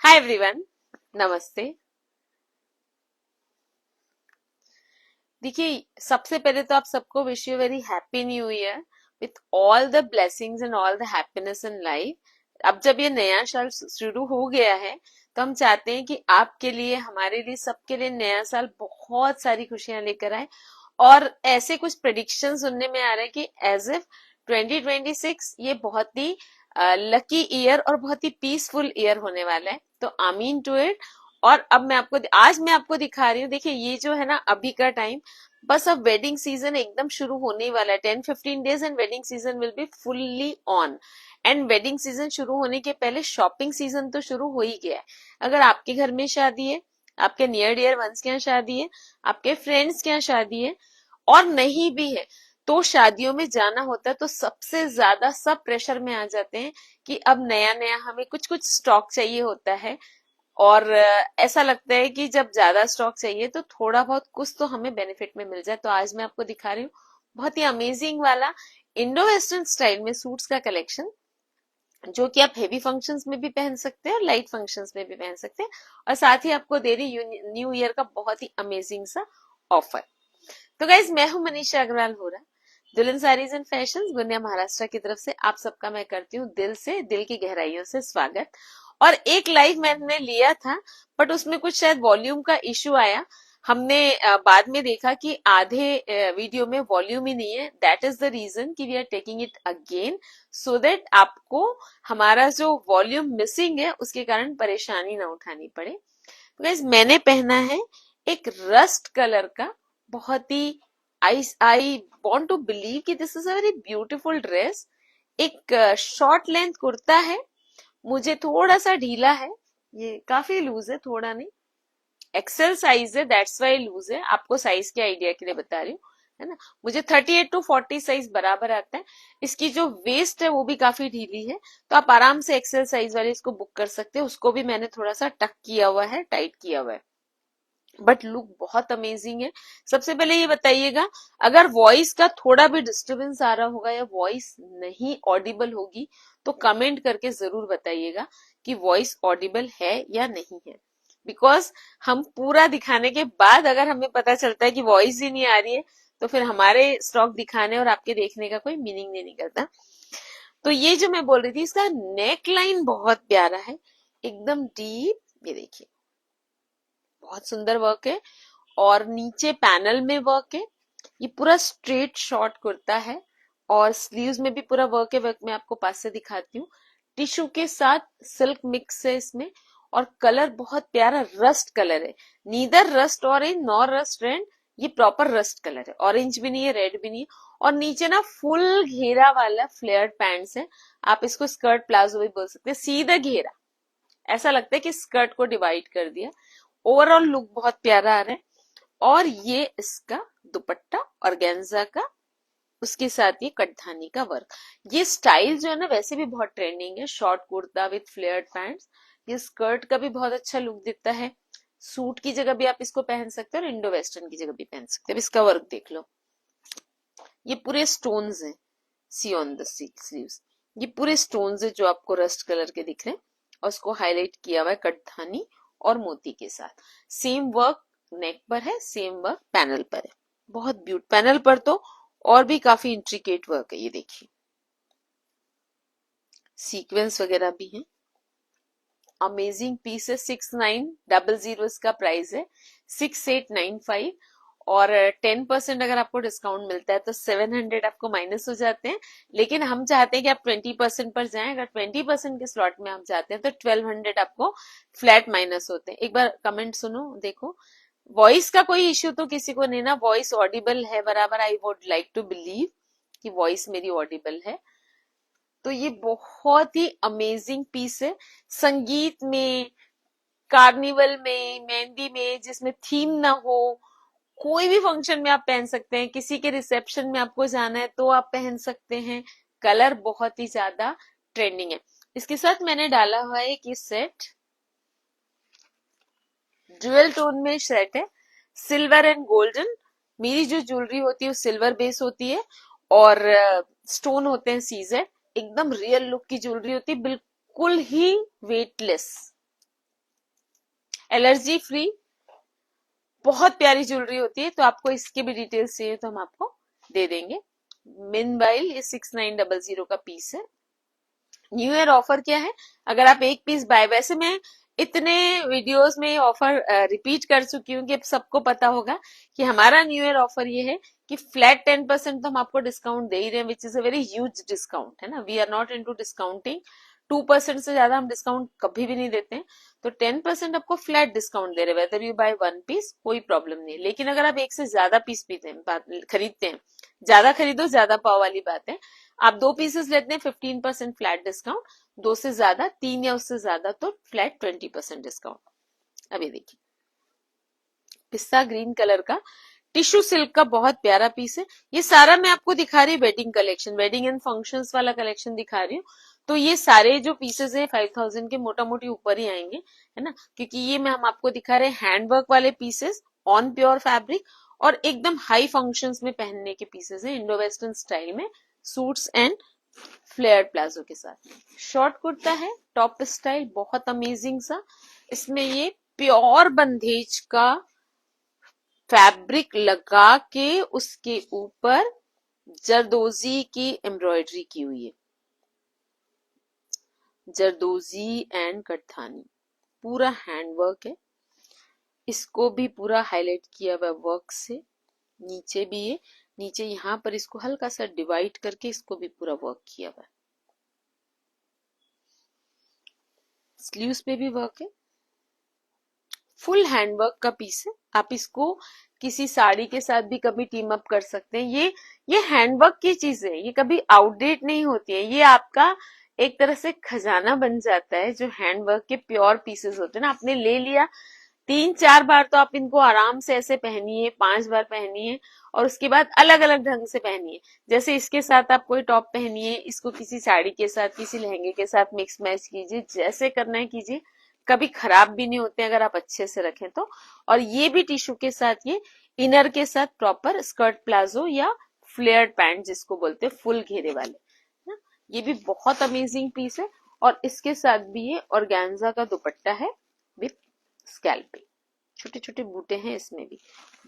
Hi everyone, नमस्ते। देखिए, सबसे पहले तो आप सबको wish you very happy new year with all the blessings and all the happiness in life. अब जब ये नया साल शुरू हो गया है तो हम चाहते हैं कि आपके लिए, हमारे लिए, सबके लिए नया साल बहुत सारी खुशियां लेकर आए। और ऐसे कुछ प्रेडिक्शन सुनने में आ रहे हैं कि एज इफ 2026 ये बहुत ही लकी ईयर और बहुत ही पीसफुल ईयर होने वाला है। तो आमीन टू इट। और अब आज मैं आपको दिखा रही हूँ। देखिए, ये जो है ना अभी का टाइम, बस अब वेडिंग सीजन एकदम शुरू होने ही वाला है। 10-15 days and wedding season will be fully on. And wedding season शुरू होने के पहले शॉपिंग सीजन तो शुरू हो ही गया है। अगर आपके घर में शादी है, आपके नियर डियर वंस के यहाँ शादी है, आपके फ्रेंड्स के यहाँ शादी है, और नहीं भी है तो शादियों में जाना होता है, तो सबसे ज्यादा सब प्रेशर में आ जाते हैं कि अब नया नया हमें कुछ कुछ स्टॉक चाहिए होता है। और ऐसा लगता है कि जब ज्यादा स्टॉक चाहिए तो थोड़ा बहुत कुछ तो हमें बेनिफिट में मिल जाए। तो आज मैं आपको दिखा रही हूँ बहुत ही अमेजिंग वाला इंडो वेस्टर्न स्टाइल में सूट्स का कलेक्शन, जो कि आप हेवी फंक्शंस में भी पहन सकते हैं और लाइट फंक्शंस में भी पहन सकते हैं। और साथ ही आपको दे रही न्यू ईयर का बहुत ही अमेजिंग सा ऑफर। तो गाइज, मैं हूं मनीषा अग्रवाल वोरा, दुल्हन साड़ीज एंड फैशन गुनिया महाराष्ट्र की तरफ से आप सबका मैं करती हूँ दिल से, दिल की गहराइयों से स्वागत। और एक लाइव मैंने लिया था, बट उसमें कुछ शायद वॉल्यूम का इश्यू आया। हमने बाद में देखा कि आधे वीडियो में वॉल्यूम ही नहीं है। दैट इज द रीजन कि we are taking it again, so that आपको हमारा जो वॉल्यूम मिसिंग है उसके कारण परेशानी ना उठानी पड़े। तो गाइज, मैंने पहना है एक रस्ट कलर का बहुत ही, आई वॉन्ट टू बिलीव कि this is a very beautiful dress. एक शॉर्ट लेंथ कुर्ता है, मुझे थोड़ा सा ढीला है, ये काफी लूज है, थोड़ा नहीं, एक्सेल साइज है, दैट्स वाई लूज है। आपको साइज के आइडिया के लिए बता रही हूँ, है ना। मुझे 38 to 40 साइज बराबर आता है। इसकी जो वेस्ट है वो भी काफी ढीली है, तो आप आराम से एक्सेल साइज वाले इसको बुक कर सकते हैं। उसको भी मैंने थोड़ा सा टक किया हुआ है, टाइट किया हुआ है, बट लुक बहुत अमेजिंग है। सबसे पहले ये बताइएगा, अगर वॉइस का थोड़ा भी डिस्टरबेंस आ रहा होगा या वॉइस नहीं ऑडिबल होगी तो कमेंट करके जरूर बताइएगा कि वॉइस ऑडिबल है या नहीं है। बिकॉज हम पूरा दिखाने के बाद अगर हमें पता चलता है कि वॉइस ही नहीं आ रही है तो फिर हमारे स्टॉक दिखाने और आपके देखने का कोई मीनिंग नहीं निकलता। तो ये जो मैं बोल रही थी, इसका नेक लाइन बहुत प्यारा है, एकदम डीप। ये देखिए, बहुत सुंदर वर्क है। और नीचे पैनल में वर्क है। ये पूरा स्ट्रेट शॉर्ट कुर्ता है और स्लीव्स में भी पूरा वर्क है। वर्क में आपको पास से दिखाती हूँ। टिश्यू के साथ सिल्क मिक्स है इसमें, और कलर बहुत प्यारा रस्ट कलर है। Neither rust orange nor rust red, ये प्रॉपर रस्ट कलर है। ऑरेंज भी नहीं है, रेड भी नहीं है। और नीचे ना फुल घेरा वाला फ्लेयर्ड पैंट्स है। आप इसको स्कर्ट प्लाजो भी बोल सकते हैं, सीधा घेरा, ऐसा लगता है कि स्कर्ट को डिवाइड कर दिया। ओवरऑल लुक बहुत प्यारा आ रहा है। और ये इसका दुपट्टा ऑर्गेन्जा का, उसके साथ ये कटधानी का वर्क। ये स्टाइल जो है ना वैसे भी बहुत ट्रेंडिंग है, short kurta with flared pants. ये स्कर्ट का भी बहुत अच्छा लुक देता है। सूट की जगह भी आप इसको पहन सकते हो और इंडो वेस्टर्न की जगह भी पहन सकते हो। इसका वर्क देख लो, ये पूरे स्टोन्स हैं। सी ऑन द स्लीव्स, ये पूरे स्टोन्स है जो आपको रस्ट कलर के दिख रहे हैं, और उसको हाईलाइट किया हुआ है कटधानी और मोती के साथ। सेम वर्क नेक पर है, सेम वर्क पैनल पर है। बहुत ब्यूट पैनल पर तो और भी काफी इंट्रिकेट वर्क है। ये देखिए, सीक्वेंस वगैरह भी है। अमेजिंग पीस है। 6900 इसका प्राइस है, 6895। और 10% अगर आपको डिस्काउंट मिलता है तो 700 आपको माइनस हो जाते हैं। लेकिन हम चाहते हैं कि आप 20% पर जाएं। अगर 20% के स्लॉट में हम जाते हैं तो 1200 आपको फ्लैट माइनस होते हैं। एक बार कमेंट सुनो, देखो। वॉइस का कोई इश्यू तो किसी को नहीं ना, वॉइस ऑडिबल है बराबर। I would like to believe कि वॉइस मेरी ऑडिबल है। तो ये बहुत ही अमेजिंग पीस है। संगीत में, कार्निवल में, मेहंदी में, जिसमें थीम ना हो, कोई भी फंक्शन में आप पहन सकते हैं। किसी के रिसेप्शन में आपको जाना है तो आप पहन सकते हैं। कलर बहुत ही ज्यादा ट्रेंडिंग है। इसके साथ मैंने डाला हुआ है कि सेट ड्यूअल टोन में सेट है, सिल्वर एंड गोल्डन। मेरी जो ज्वेलरी होती है वो सिल्वर बेस होती है और स्टोन होते हैं सीजेड। एकदम रियल लुक की ज्वेलरी होती है, बिल्कुल ही वेटलेस। एलर्जी फ्री, बहुत प्यारी ज्वेलरी होती है। तो आपको इसके भी डिटेल्स चाहिए तो हम आपको दे देंगे। मीनवाइल ये 6900 का पीस है। न्यू ईयर ऑफर क्या है, अगर आप एक पीस बाय, वैसे मैं इतने वीडियोस में ऑफर रिपीट कर चुकी हूँ कि सबको पता होगा कि हमारा न्यू ईयर ऑफर ये है कि फ्लैट 10% तो हम आपको डिस्काउंट दे ही रहे हैं, which is a very huge discount, है ना। We are not into discounting, 2% से ज्यादा हम डिस्काउंट कभी भी नहीं देते हैं। तो 10% आपको फ्लैट डिस्काउंट दे रहे हैं, whether you buy one piece, कोई प्रॉब्लम नहीं। लेकिन अगर आप एक से ज्यादा पीस खरीदते हैं, ज्यादा खरीदो ज्यादा पाव वाली बात है, आप 2 पीसेस लेते हैं 15% फ्लैट डिस्काउंट, 2 से ज्यादा, 3 या उससे ज्यादा तो फ्लैट 20% डिस्काउंट। अब ये देखिए पिस्ता ग्रीन कलर का टिश्यू सिल्क का बहुत प्यारा पीस है। ये सारा मैं आपको दिखा रही हूँ wedding collection, wedding and functions वाला कलेक्शन दिखा रही हूँ। तो ये सारे जो पीसेस है 5000 के मोटा मोटी ऊपर ही आएंगे, है ना, क्योंकि ये मैं हम आपको दिखा रहे हैं हैंडवर्क वाले पीसेस ऑन प्योर फैब्रिक, और एकदम हाई फंक्शंस में पहनने के पीसेस है, इंडो वेस्टर्न स्टाइल में, सूट्स एंड फ्लेयर प्लाजो के साथ। शॉर्ट कुर्ता है, टॉप स्टाइल, बहुत अमेजिंग सा। इसमें ये प्योर बंदेज का फैब्रिक लगा के उसके ऊपर जरदोजी की एम्ब्रॉयडरी की हुई है, जरदोजी एंड कटथानी, पूरा हैंडवर्क है। इसको भी पूरा हाईलाइट किया हुआ वर्क से, नीचे भी है, नीचे यहाँ पर इसको हल्का सा डिवाइड करके इसको भी पूरा वर्क किया हुआ है। स्लीव्स पे भी वर्क है, फुल हैंडवर्क का पीस है। आप इसको किसी साड़ी के साथ भी कभी टीम अप कर सकते हैं। ये हैंडवर्क की चीज है, ये कभी आउटडेट नहीं होती है, ये आपका एक तरह से खजाना बन जाता है। जो हैंडवर्क के प्योर पीसेस होते हैं ना, आपने ले लिया 3-4 बार तो आप इनको आराम से ऐसे पहनिए, 5 बार पहनिए, और उसके बाद अलग अलग ढंग से पहनिए। जैसे इसके साथ आप कोई टॉप पहनिए, इसको किसी साड़ी के साथ, किसी लहंगे के साथ मिक्स मैच कीजिए, जैसे करना है कीजिए, कभी खराब भी नहीं होते अगर आप अच्छे से रखें तो। और ये भी टिश्यू के साथ, ये इनर के साथ प्रॉपर स्कर्ट प्लाजो या फ्लेयर्ड पैंट जिसको बोलते हैं, फुल घेरे वाले ना, ये भी बहुत अमेजिंग पीस है। और इसके साथ भी ये ऑर्गेन्जा का दुपट्टा है विथ स्कैल्पिंग, छोटे छोटे बूटे हैं इसमें भी,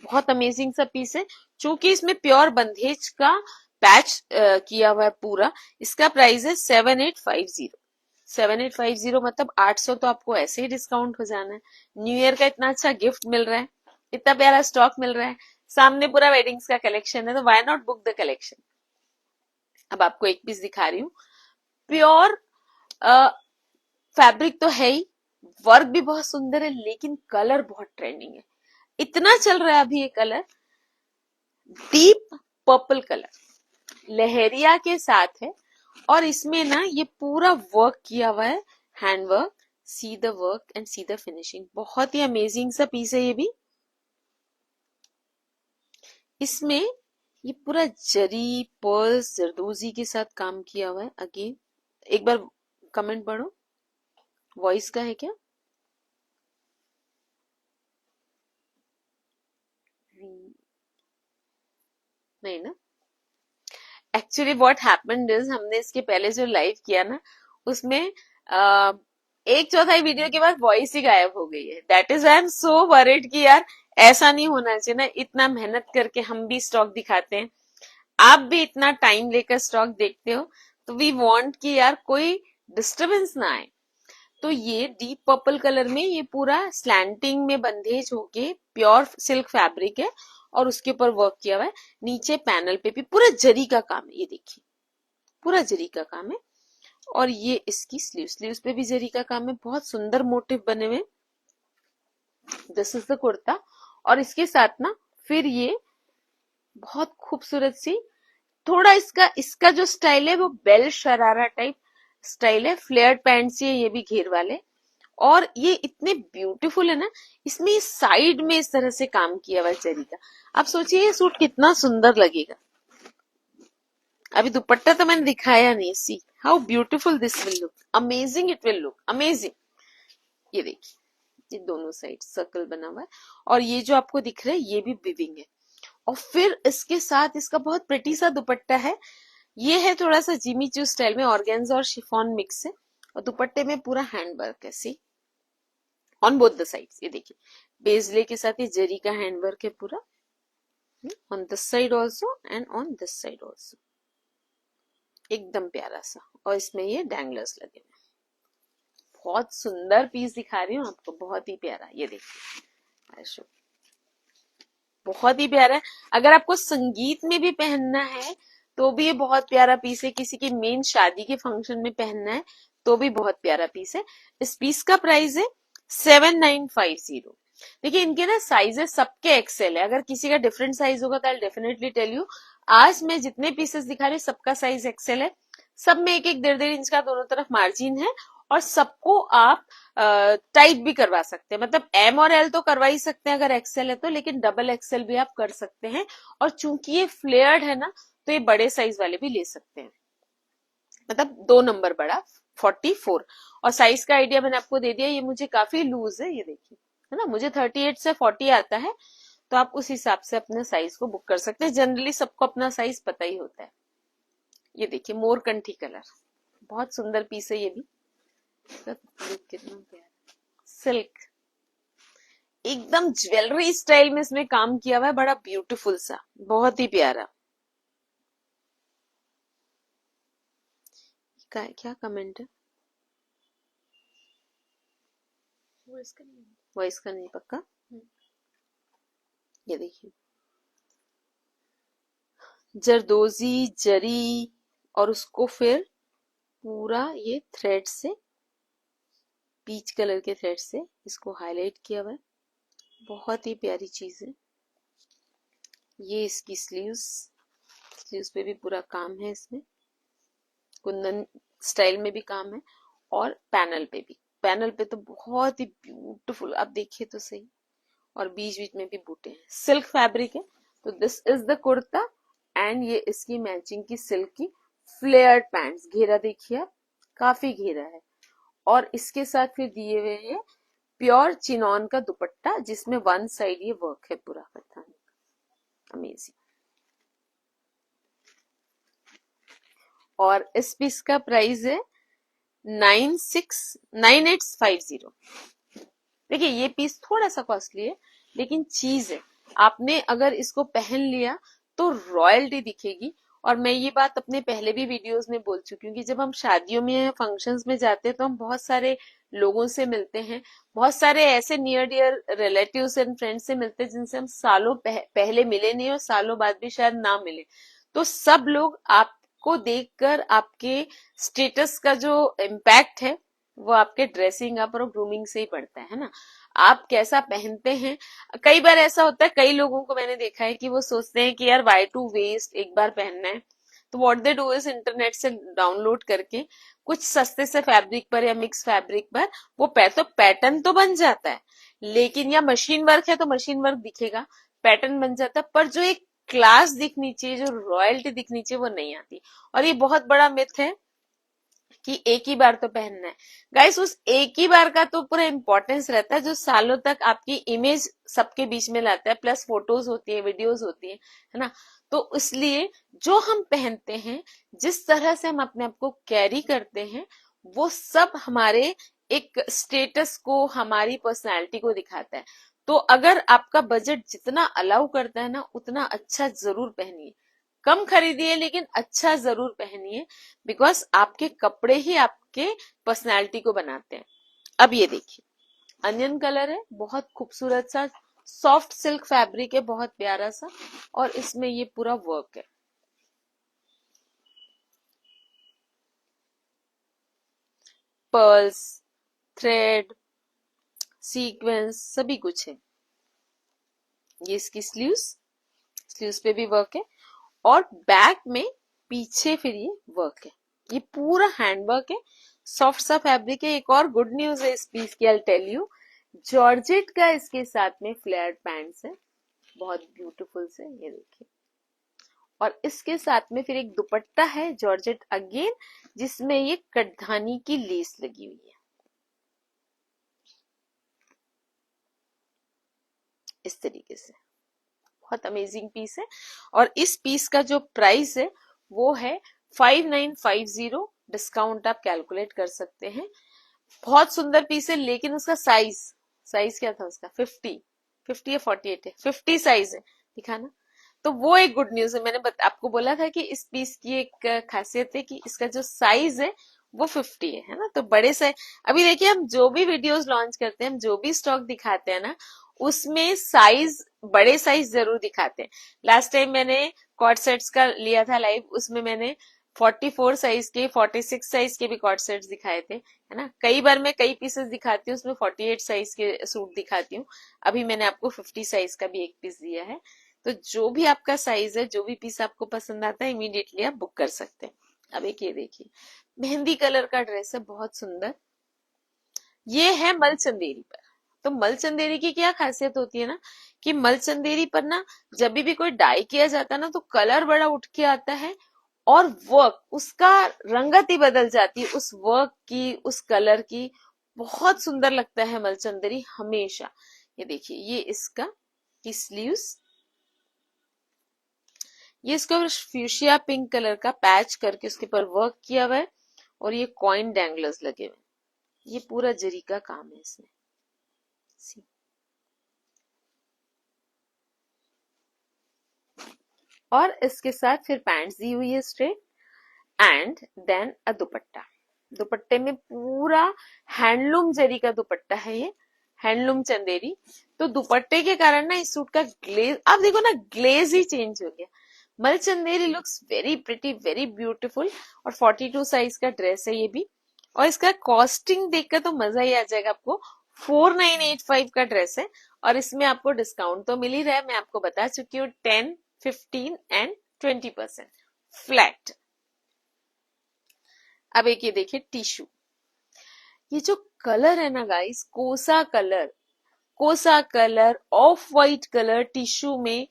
बहुत अमेजिंग सा पीस है। चूंकि इसमें प्योर बंदेज का पैच किया हुआ है पूरा, इसका प्राइस है 7850। 7850 मतलब 800 तो आपको ऐसे ही डिस्काउंट हो जाना है। न्यू ईयर का इतना अच्छा गिफ्ट मिल रहा है, इतना प्यारा स्टॉक मिल रहा है, सामने पूरा वेडिंग्स का कलेक्शन है, तो why not book the collection. अब आपको एक पीस दिखा रही हूँ, प्योर फैब्रिक तो है ही, वर्क भी बहुत सुंदर है, लेकिन कलर बहुत ट्रेंडिंग है। इतना चल रहा है अभी ये कलर, डीप पर्पल कलर लहरिया के साथ है, और इसमें ना ये पूरा वर्क किया हुआ है, handwork. See the work and see the finishing, बहुत ही अमेजिंग सा पीस है ये भी। इसमें ये पूरा जरी पर्ल्स जरदोजी के साथ काम किया हुआ है। अगेन एक बार कमेंट पढ़ो, वॉइस का है क्या? नहीं ना। एक्चुअली व्हाट हैपेंड इज, हमने इसके पहले जो लाइव किया ना, उसमें एक चौथाई वीडियो के बाद वॉइस ही गायब हो गई है। That is I am so worried कि यार ऐसा नहीं होना चाहिए ना, इतना मेहनत करके हम भी स्टॉक दिखाते हैं, आप भी इतना टाइम लेकर स्टॉक देखते हो, तो वी वांट कि यार कोई डिस्टरबेंस ना आए। तो ये डीप पर्पल कलर में ये पूरा स्लैंटिंग में बंदेज होके प्योर सिल्क फैब्रिक है, और उसके ऊपर वर्क किया हुआ है। नीचे पैनल पे भी पूरा जरी का काम है, ये देखिए पूरा जरी का काम है। और ये इसकी स्लीव्स पे भी जरी का काम है, बहुत सुंदर मोटिव बने हुए। दिस इज द कुर्ता, और इसके साथ ना फिर ये बहुत खूबसूरत सी, थोड़ा इसका इसका जो स्टाइल है वो बेल शरारा टाइप स्टाइल है, फ्लेयर्ड पैंट्स ये भी घेर वाले, और ये इतने ब्यूटीफुल है ना। इसमें साइड में इस तरह से काम किया हुआ है जरी का। आप सोचिए ये सूट कितना सुंदर लगेगा। अभी दुपट्टा तो मैंने दिखाया नहीं, see how beautiful this will look, amazing it will look, amazing. ये देखिए ये दोनों साइड सर्कल बना हुआ है, और ये जो आपको दिख रहा है ये भी विविंग है। और फिर इसके साथ इसका बहुत प्रिटी सा दुपट्टा है, ये है थोड़ा सा जिमी चू स्टाइल में, ऑर्गेन्जा और शिफॉन मिक्स है, और दुपट्टे में पूरा हैंड वर्क है। सी ऑन बोथ द साइड्स। ये देखिए बेजले के साथ ये जरी का हैंडवर्क है पूरा, on this side also and on this side also, एकदम प्यारा सा। और इसमें ये डैंगलर्स लगे हुए, बहुत सुंदर पीस दिखा रही हूँ आपको, बहुत ही प्यारा। ये देखिए बहुत ही प्यारा है। अगर आपको संगीत में भी पहनना है तो भी ये बहुत प्यारा पीस है, किसी की मेन शादी के फंक्शन में पहनना है तो भी बहुत प्यारा पीस है। इस पीस का प्राइस है 7950। देखिए इनके ना साइजेस सबके एक्सेल है, अगर किसी का डिफरेंट साइज होगा तो आई डेफिनेटली टेल यू। आज मैं जितने पीसेस दिखा रही हूँ सबका साइज एक्सेल है, सब में एक एक 1.5 इंच का दोनों तरफ मार्जिन है, और सबको आप टाइट भी करवा सकते हैं। मतलब एम और एल तो करवा ही सकते हैं अगर एक्सेल है तो, लेकिन डबल एक्सेल भी आप कर सकते हैं। और चूंकि ये फ्लेयर्ड है ना तो ये बड़े साइज वाले भी ले सकते हैं, मतलब 2 नंबर बड़ा 44। और साइज का आइडिया मैंने आपको दे दिया, ये मुझे काफी लूज है, ये देखिए है ना, मुझे 38 से 40 आता है, तो आप उस हिसाब से अपने साइज को बुक कर सकते हैं। जनरली सबको अपना साइज पता ही होता है। ये देखिए मोरकंठी कलर, बहुत सुंदर पीस है ये भी, कितना प्यारा सिल्क, एकदम ज्वेलरी स्टाइल में इसमें काम किया हुआ है, बड़ा ब्यूटीफुल सा, बहुत ही प्यारा। क्या कमेंट है? वॉइस का नहीं पक्का। ये देखिए जरदोजी जरी, और उसको फिर पूरा ये थ्रेड से, पीच कलर के थ्रेड से इसको हाईलाइट किया हुआ है, बहुत ही प्यारी चीज है। ये इसकी स्लीव्स पे भी पूरा काम है, इसमें कुंदन स्टाइल में भी काम है, और पैनल पे भी, पैनल पे तो बहुत ही ब्यूटीफुल, आप देखिए तो सही, और बीच बीच में भी बूटे हैं, सिल्क फैब्रिक है। तो this is the kurta, and ये इसकी मैचिंग की सिल्क की फ्लेयर्ड पैंट्स, घेरा देखिए आप, काफी घेरा है। और इसके साथ फिर दिए हुए हैं प्योर चिनॉन का दुपट्टा, जिसमें वन साइड ये वर्क है पूरा पैथानी, अमेजिंग। और इस पीस का प्राइस है 9850। देखिए ये पीस थोड़ा सा कॉस्टली है, लेकिन चीज है, आपने अगर इसको पहन लिया तो रॉयल्टी दिखेगी। और मैं ये बात अपने पहले भी वीडियोस में बोल चुकी हूँ कि जब हम शादियों में फंक्शंस में जाते हैं तो हम बहुत सारे लोगों से मिलते हैं, बहुत सारे ऐसे near dear relatives and friends से मिलते हैं जिनसे हम सालों पहले मिले नहीं और सालों बाद भी शायद ना मिले। तो सब लोग आपको देखकर आपके स्टेटस का जो इम्पैक्ट है वो आपके ड्रेसिंग अप और ग्रूमिंग से ही पड़ता है ना, आप कैसा पहनते हैं। कई बार ऐसा होता है, कई लोगों को मैंने देखा है कि वो सोचते हैं कि यार वाई टू वेस्ट, एक बार पहनना है, तो what they do is internet से डाउनलोड करके कुछ सस्ते से फैब्रिक पर या मिक्स फैब्रिक पर वो तो पैटर्न तो बन जाता है, लेकिन या मशीन वर्क है तो मशीन वर्क दिखेगा, पैटर्न बन जाता है, पर जो एक क्लास दिखनी चाहिए, जो रॉयल्टी दिखनी चाहिए, वो नहीं आती। और ये बहुत बड़ा मिथ है कि एक ही बार तो पहनना है। गाइस उस एक ही बार का तो पूरा इंपॉर्टेंस रहता है, जो सालों तक आपकी इमेज सबके बीच में लाता है, प्लस फोटोज होती है, वीडियोस होती है ना। तो इसलिए जो हम पहनते हैं, जिस तरह से हम अपने आप को कैरी करते हैं, वो सब हमारे एक स्टेटस को, हमारी पर्सनैलिटी को दिखाता है। तो अगर आपका बजट जितना अलाउ करता है ना, उतना अच्छा जरूर पहनिए, कम खरीदिए लेकिन अच्छा जरूर पहनिए, बिकॉज आपके कपड़े ही आपके पर्सनैलिटी को बनाते हैं। अब ये देखिए अनियन कलर है, बहुत खूबसूरत सा सॉफ्ट सिल्क फैब्रिक है, बहुत प्यारा सा, और इसमें ये पूरा वर्क है। पर्ल्स, थ्रेड, सीक्वेंस सभी कुछ है। ये इसकी स्लीव्स पे भी वर्क है, और बैक में पीछे फिर ये वर्क है, ये पूरा हैंडवर्क है, सॉफ्ट सा फैब्रिक है। एक और गुड न्यूज है इस पीस की, आई टेल यू, जॉर्जेट का इसके साथ में फ्लेयर्ड पैंट्स है, बहुत ब्यूटीफुल से, ये देखिए। और इसके साथ में फिर एक दुपट्टा है जॉर्जेट अगेन, जिसमें ये कटधानी की लेस लगी हुई है, इस तरीके से, बहुत अमेजिंग पीस है। और इस पीस का जो प्राइस है वो है 5950, डिस्काउंट आप कैलकुलेट कर सकते हैं। बहुत सुंदर पीस है, लेकिन उसका साइज साइज क्या था उसका? 50 या 48 है, 50 साइज है, दिखाना। तो वो एक गुड न्यूज है। मैंने आपको बोला था कि इस पीस की एक खासियत है कि इसका जो साइज है वो 50 है ना। तो बड़े साइज, अभी देखिए हम जो भी वीडियोस लॉन्च करते हैं, हम जो भी स्टॉक दिखाते हैं ना, उसमें साइज, बड़े साइज जरूर दिखाते हैं। लास्ट टाइम मैंने कॉर्ड सेट्स का लिया था लाइव, उसमें मैंने 44 साइज के, 46 साइज के भी कॉर्ड सेट्स दिखाए थे, है ना। कई बार मैं कई पीसेस दिखाती हूँ, उसमें 48 साइज के सूट दिखाती हूँ। अभी मैंने आपको 50 साइज का भी एक पीस दिया है। तो जो भी आपका साइज है, जो भी पीस आपको पसंद आता है, इमीडिएटली आप बुक कर सकते हैं। अब एक ये देखिए, मेहंदी कलर का ड्रेस है, बहुत सुंदर। ये है मल चंदेरी पर। तो मल चंदेरी की क्या खासियत होती है ना, कि मल चंदेरी पर ना जब भी कोई डाई किया जाता है ना, तो कलर बड़ा उठ के आता है, और वर्क, उसका रंगत ही बदल जाती है, उस वर्क की, उस कलर की। बहुत सुंदर लगता है मल चंदेरी हमेशा। ये देखिए, ये इसका की स्लीव्स, ये इसका फ्यूशिया पिंक कलर का पैच करके उसके ऊपर वर्क किया हुआ है, और ये कॉइन डैंगलर्स लगे हुए हैं। ये पूरा जरी का काम है इसमें। सी, और इसके साथ फिर पैंट्स दी हुई है स्ट्रेट, एंड देन अ दुपट्टा। दुपट्टे में पूरा हैंडलूम जरी का दुपट्टा है, ये हैंडलूम चंदेरी। तो दुपट्टे के कारण ना इस सूट का ग्लेज, आप देखो ना, ग्लेज ही चेंज हो गया। मल Chanderi looks very pretty, very beautiful. और 42 साइज का ड्रेस है ये भी। और इसका कॉस्टिंग देखकर तो मजा ही आ जाएगा आपको। 4985 का ड्रेस है, और इसमें आपको डिस्काउंट तो मिल ही रहा है, मैं आपको बता चुकी हूँ, 10, 15 एंड 20% फ्लैट। अब एक ये देखिए टिश्यू, ये जो कलर है ना गाइस, कोसा colour, of white colour tissue में,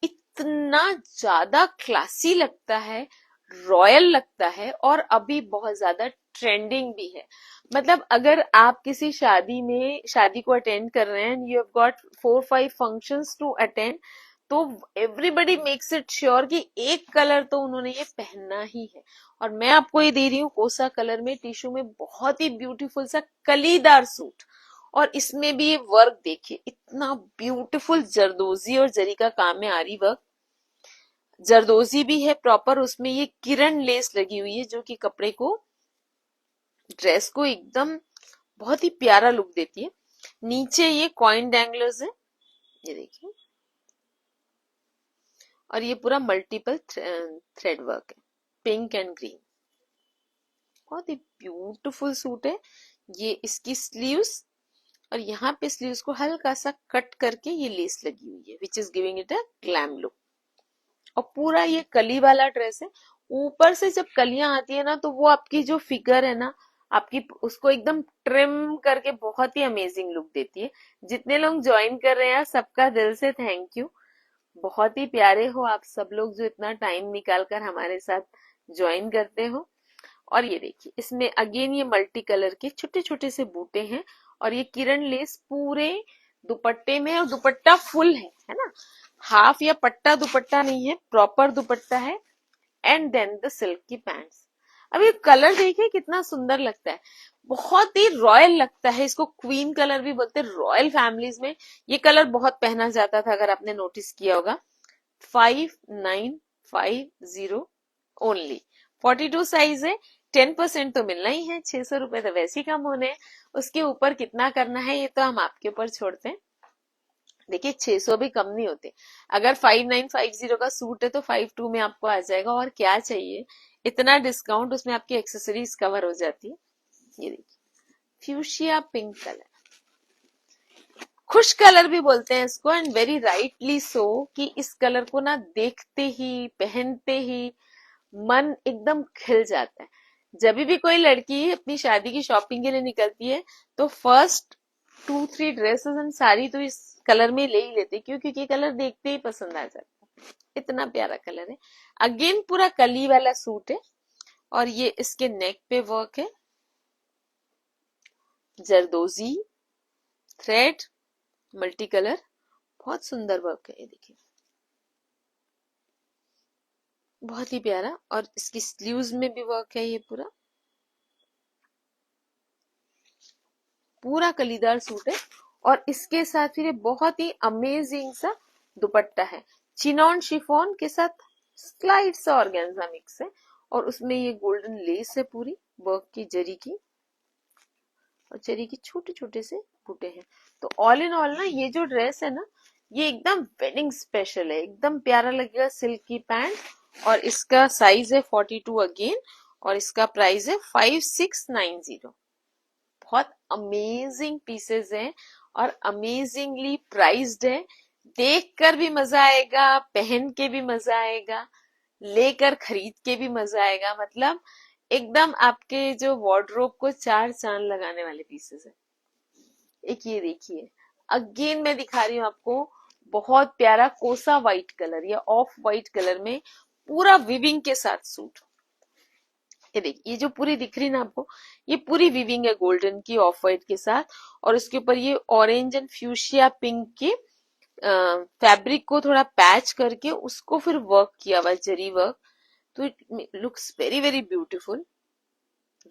इतना ज्यादा क्लासी लगता है, रॉयल लगता है, और अभी बहुत ज्यादा ट्रेंडिंग भी है। मतलब अगर आप किसी शादी में, शादी को अटेंड कर रहे हैं, you have got 4-5 functions to attend, तो एवरीबडी मेक्स इट श्योर कि एक कलर तो उन्होंने ये पहनना ही है। और मैं आपको ये दे रही हूँ कोसा कलर में, टिश्यू में, बहुत ही ब्यूटीफुल सा कलीदार सूट। और इसमें भी ये वर्क देखिए, इतना ब्यूटीफुल जरदोजी और जरी का काम है, आरी वर्क। जरदोजी भी है प्रॉपर, उसमें ये किरण लेस लगी हुई है, जो कि कपड़े को, ड्रेस को एकदम बहुत ही प्यारा लुक देती है। नीचे ये कॉइन डैंगलर्स है, ये देखिए, और ये पूरा मल्टीपल थ्रेड वर्क है, पिंक एंड ग्रीन। बहुत ही ब्यूटीफुल सूट है। ये इसकी स्लीव्स, और यहाँ पे स्लीव्स को हल्का सा कट करके ये लेस लगी हुई है, which is giving it a glam look. और पूरा ये कली वाला ड्रेस है। ऊपर से जब कलियां आती है ना, तो वो आपकी जो फिगर है ना, आपकी उसको एकदम ट्रिम करके बहुत ही अमेजिंग लुक देती है। जितने लोग ज्वाइन कर रहे हैं, सबका दिल से थैंक यू। बहुत ही प्यारे हो आप सब लोग, जो इतना टाइम निकाल कर हमारे साथ ज्वाइन करते हो। और ये देखिए, इसमें अगेन ये मल्टी कलर के छोटे छोटे से बूटे हैं, और ये किरण लेस पूरे दुपट्टे में, और दुपट्टा फुल है ना, हाफ या पट्टा दुपट्टा नहीं है, प्रॉपर दुपट्टा है। एंड देन द सिल्क की पैंट्स। अब ये कलर देखिए कितना सुंदर लगता है, बहुत ही रॉयल लगता है। इसको क्वीन कलर भी बोलते हैं। रॉयल फैमिलीज में ये कलर बहुत पहना जाता था, अगर आपने नोटिस किया होगा। 5950 ओनली, 42 साइज है। 10% तो मिलना ही है, 600 रुपए तो वैसे ही कम होने हैं। उसके ऊपर कितना करना है ये तो हम आपके ऊपर छोड़ते हैं। देखिए 600 भी कम नहीं होते। अगर 5950 का सूट है तो 52 में आपको आ जाएगा, और क्या चाहिए, इतना डिस्काउंट, उसमें आपकी एक्सेसरीज कवर हो जाती है। ये देखिए, फ्यूशिया पिंक कलर, खुश कलर भी बोलते हैं इसको, एंड वेरी राइटली सो, कि इस कलर को ना देखते ही, पहनते ही मन एकदम खिल जाता है। जब भी कोई लड़की अपनी शादी की शॉपिंग के लिए निकलती है, तो फर्स्ट 2-3 ड्रेसेस एंड साड़ी तो इस कलर में ले ही लेते, क्यों? क्योंकि ये कलर देखते ही पसंद आ जाता है, इतना प्यारा कलर है। अगेन पूरा कली वाला सूट है, और ये इसके नेक पे वर्क है, जरदोजी थ्रेड, मल्टी कलर, बहुत सुंदर वर्क है। ये देखिए, बहुत ही प्यारा। और इसकी स्लीव्स में भी वर्क है, ये पूरा कलीदार सूट है। और इसके साथ फिर ये बहुत ही अमेजिंग सा दुपट्टा है, चिनॉन शिफॉन के साथ स्लाइड सा ऑर्गेन्जा मिक्स है, और उसमें ये गोल्डन लेस है पूरी वर्क की, जरी की, और जरी के छोटे छोटे से बूटे हैं। तो ऑल इन ऑल ना ये जो ड्रेस है ना, ये एकदम वेडिंग स्पेशल है, एकदम प्यारा लगेगा, सिल्क की पैंट, और इसका साइज है 42 अगेन, और इसका प्राइस है 5690। बहुत अमेजिंग पीसेस हैं और अमेजिंगली प्राइस्ड है। देख कर भी मजा आएगा, पहन के भी मजा आएगा, लेकर खरीद के भी मजा आएगा। मतलब एकदम आपके जो वार्डरोब को चार चांद लगाने वाले पीसेस है। एक ये देखिए, अगेन मैं दिखा रही हूँ आपको, बहुत प्यारा कोसा व्हाइट कलर या ऑफ व्हाइट कलर में पूरा विविंग के साथ सूट। ये देखिए, ये जो पूरी दिख रही ना आपको, ये पूरी विविंग है गोल्डन की ऑफ व्हाइट के साथ, और उसके ऊपर ये ऑरेंज एंड फ्यूशिया पिंक के फैब्रिक को थोड़ा पैच करके उसको फिर वर्क किया हुआ, जरी वर्क। तो it looks very very beautiful,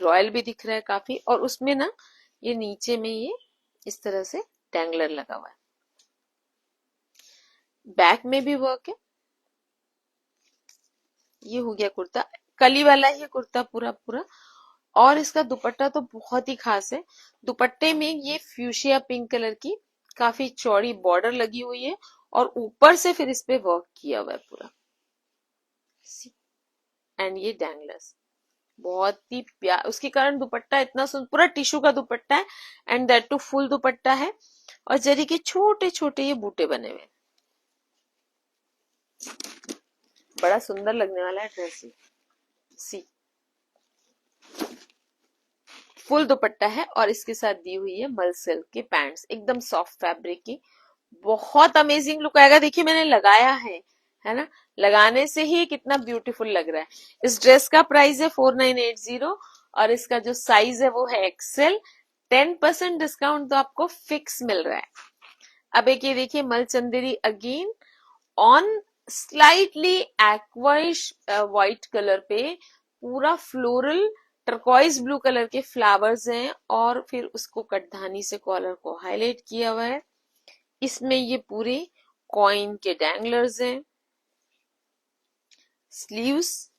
royal भी दिख रहा है काफी। और उसमें ना ये नीचे में ये इस तरह से डैंगलर लगा हुआ है, बैक में भी वर्क है। ये हो गया कुर्ता, कली वाला ही कुर्ता पूरा पूरा। और इसका दुपट्टा तो बहुत ही खास है। दुपट्टे में ये फ्यूशिया पिंक कलर की काफी चौड़ी बॉर्डर लगी हुई है, और ऊपर से फिर इस पे वर्क किया हुआ है पूरा। एंड ये डैंगलर्स बहुत ही प्यार, उसके कारण दुपट्टा इतना सुंदर, पूरा टिश्यू का दुपट्टा है, and that too full dupatta है, और जरी के छोटे छोटे ये बूटे बने हुए, बड़ा सुंदर लगने वाला है ड्रेस। सी फुल दुपट्टा है, और इसके साथ दी हुई है मल सिल्क के पैंट्स, एकदम सॉफ्ट फैब्रिक की, बहुत अमेजिंग लुक आएगा। देखिए मैंने लगाया है ना, लगाने से ही कितना ब्यूटीफुल लग रहा है। इस ड्रेस का प्राइस है 4980, और इसका जो साइज है वो है एक्सेल। 10% डिस्काउंट तो आपको फिक्स मिल रहा है। अब एक ये देखिए मलचंदेरी again on slightly aquaish white colour पे, पूरा फ्लोरल टर्कोइज ब्लू कलर के फ्लावर्स हैं, और फिर उसको कटधानी से कॉलर को हाईलाइट किया हुआ है। इसमें ये पूरे कॉइन के डैंगलर्स हैं, स्लीव्स,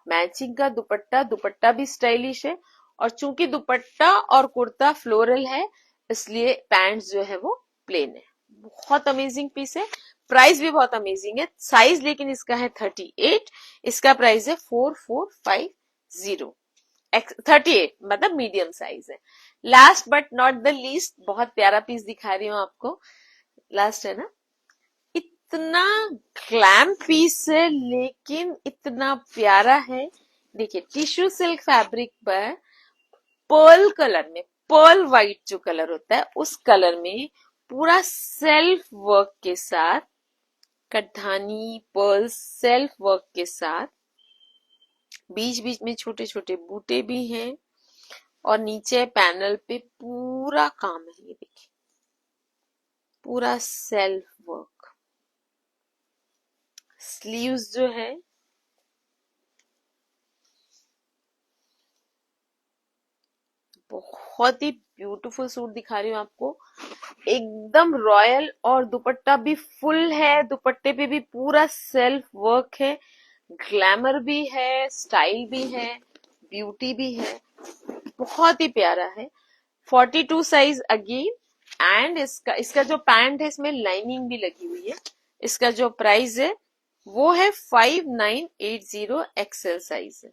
मैचिंग का दुपट्टा, दुपट्टा भी स्टाइलिश है, और चूंकि दुपट्टा और कुर्ता फ्लोरल है इसलिए पैंट्स जो है वो प्लेन है। बहुत अमेजिंग पीस है, प्राइस भी बहुत अमेजिंग है। साइज लेकिन इसका है 38, इसका प्राइस है 4450। 38 मतलब मीडियम साइज है। Last but not the least, बहुत प्यारा पीस दिखा रही हूँ आपको, लास्ट है ना, इतना ग्लैम पीस है लेकिन इतना प्यारा है। देखिए टिश्यू सिल्क फैब्रिक पर पर्ल कलर में, पर्ल व्हाइट जो कलर होता है उस कलर में पूरा सेल्फ वर्क के साथ, कटधानी पर्ल सेल्फ वर्क के साथ, बीच बीच में छोटे छोटे बूटे भी हैं, और नीचे पैनल पे पूरा काम है। ये देखिए पूरा सेल्फ वर्क। स्लीव्स जो है बहुत ही ब्यूटीफुल सूट दिखा रही हूँ आपको, एकदम रॉयल, और दुपट्टा भी फुल है, दुपट्टे पे भी पूरा सेल्फ वर्क है, ग्लैमर भी है, स्टाइल भी है, ब्यूटी भी है, बहुत ही प्यारा है। 42 साइज अगेन, एंड इसका इसका जो पैंट है इसमें लाइनिंग भी लगी हुई है। इसका जो प्राइस है वो है 5980, एक्सेल साइज है।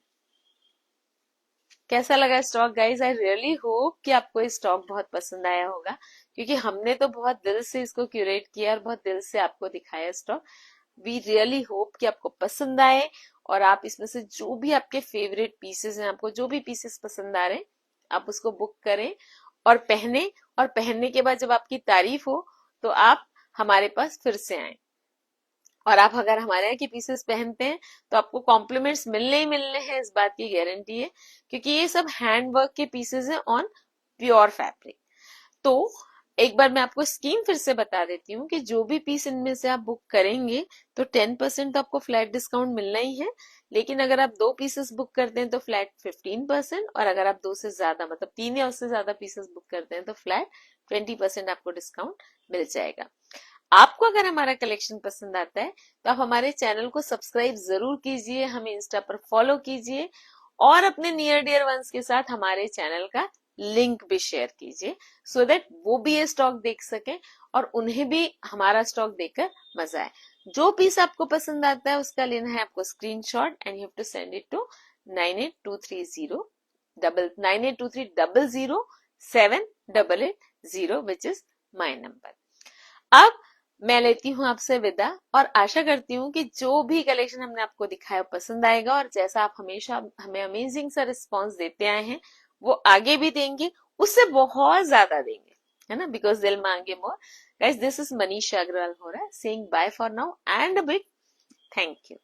कैसा लगा stock guys? I really hope कि आपको ये स्टॉक बहुत पसंद आया होगा, क्योंकि हमने तो बहुत दिल से इसको क्यूरेट किया और बहुत दिल से आपको दिखाया स्टॉक। वी रियली होप कि आपको पसंद आए, और आप इसमें से जो भी आपके फेवरेट पीसेस हैं, आपको जो भी पीसेस पसंद आ रहे हैं आप उसको बुक करें और पहने, और पहनने के बाद जब आपकी तारीफ हो तो आप हमारे पास फिर से आए। और आप अगर हमारे यहाँ की पीसेस पहनते हैं तो आपको कॉम्प्लीमेंट्स मिलने ही मिलने हैं, इस बात की गारंटी है, क्योंकि ये सब हैंड वर्क के पीसेस हैं ऑन प्योर फैब्रिक। तो एक बार मैं आपको स्कीम फिर से बता देती हूँ कि जो भी पीस इनमें से आप बुक करेंगे तो 10% तो आपको फ्लैट डिस्काउंट मिलना ही है। लेकिन अगर आप 2 पीसेस बुक करते हैं तो फ्लैट 15%, और अगर आप 2 से ज्यादा मतलब 3 या उससे ज्यादा पीसेस बुक करते हैं तो फ्लैट 20% आपको डिस्काउंट मिल जाएगा। आपको अगर हमारा कलेक्शन पसंद आता है तो आप हमारे चैनल को सब्सक्राइब जरूर कीजिए, हमें इंस्टा पर फॉलो कीजिए और अपने नियर डियर वंस के साथ हमारे चैनल का लिंक भी शेयर कीजिए, सो दैट वो भी ये स्टॉक देख सके और उन्हें भी हमारा स्टॉक देखकर मजा आए। जो पीस आपको पसंद आता है उसका लेना है आपको screenshot and you have to send it to 9823078807 which is my number. अब मैं लेती हूँ आपसे विदा और आशा करती हूँ कि जो भी कलेक्शन हमने आपको दिखाया पसंद आएगा, और जैसा आप हमेशा हमें अमेजिंग सा रिस्पॉन्स देते आए हैं वो आगे भी देंगे, उससे बहुत ज्यादा देंगे, है ना, बिकॉज दिल मांगे more. Guys, this is Manisha Agarwal हो रहा है saying bye for now and a big thank you.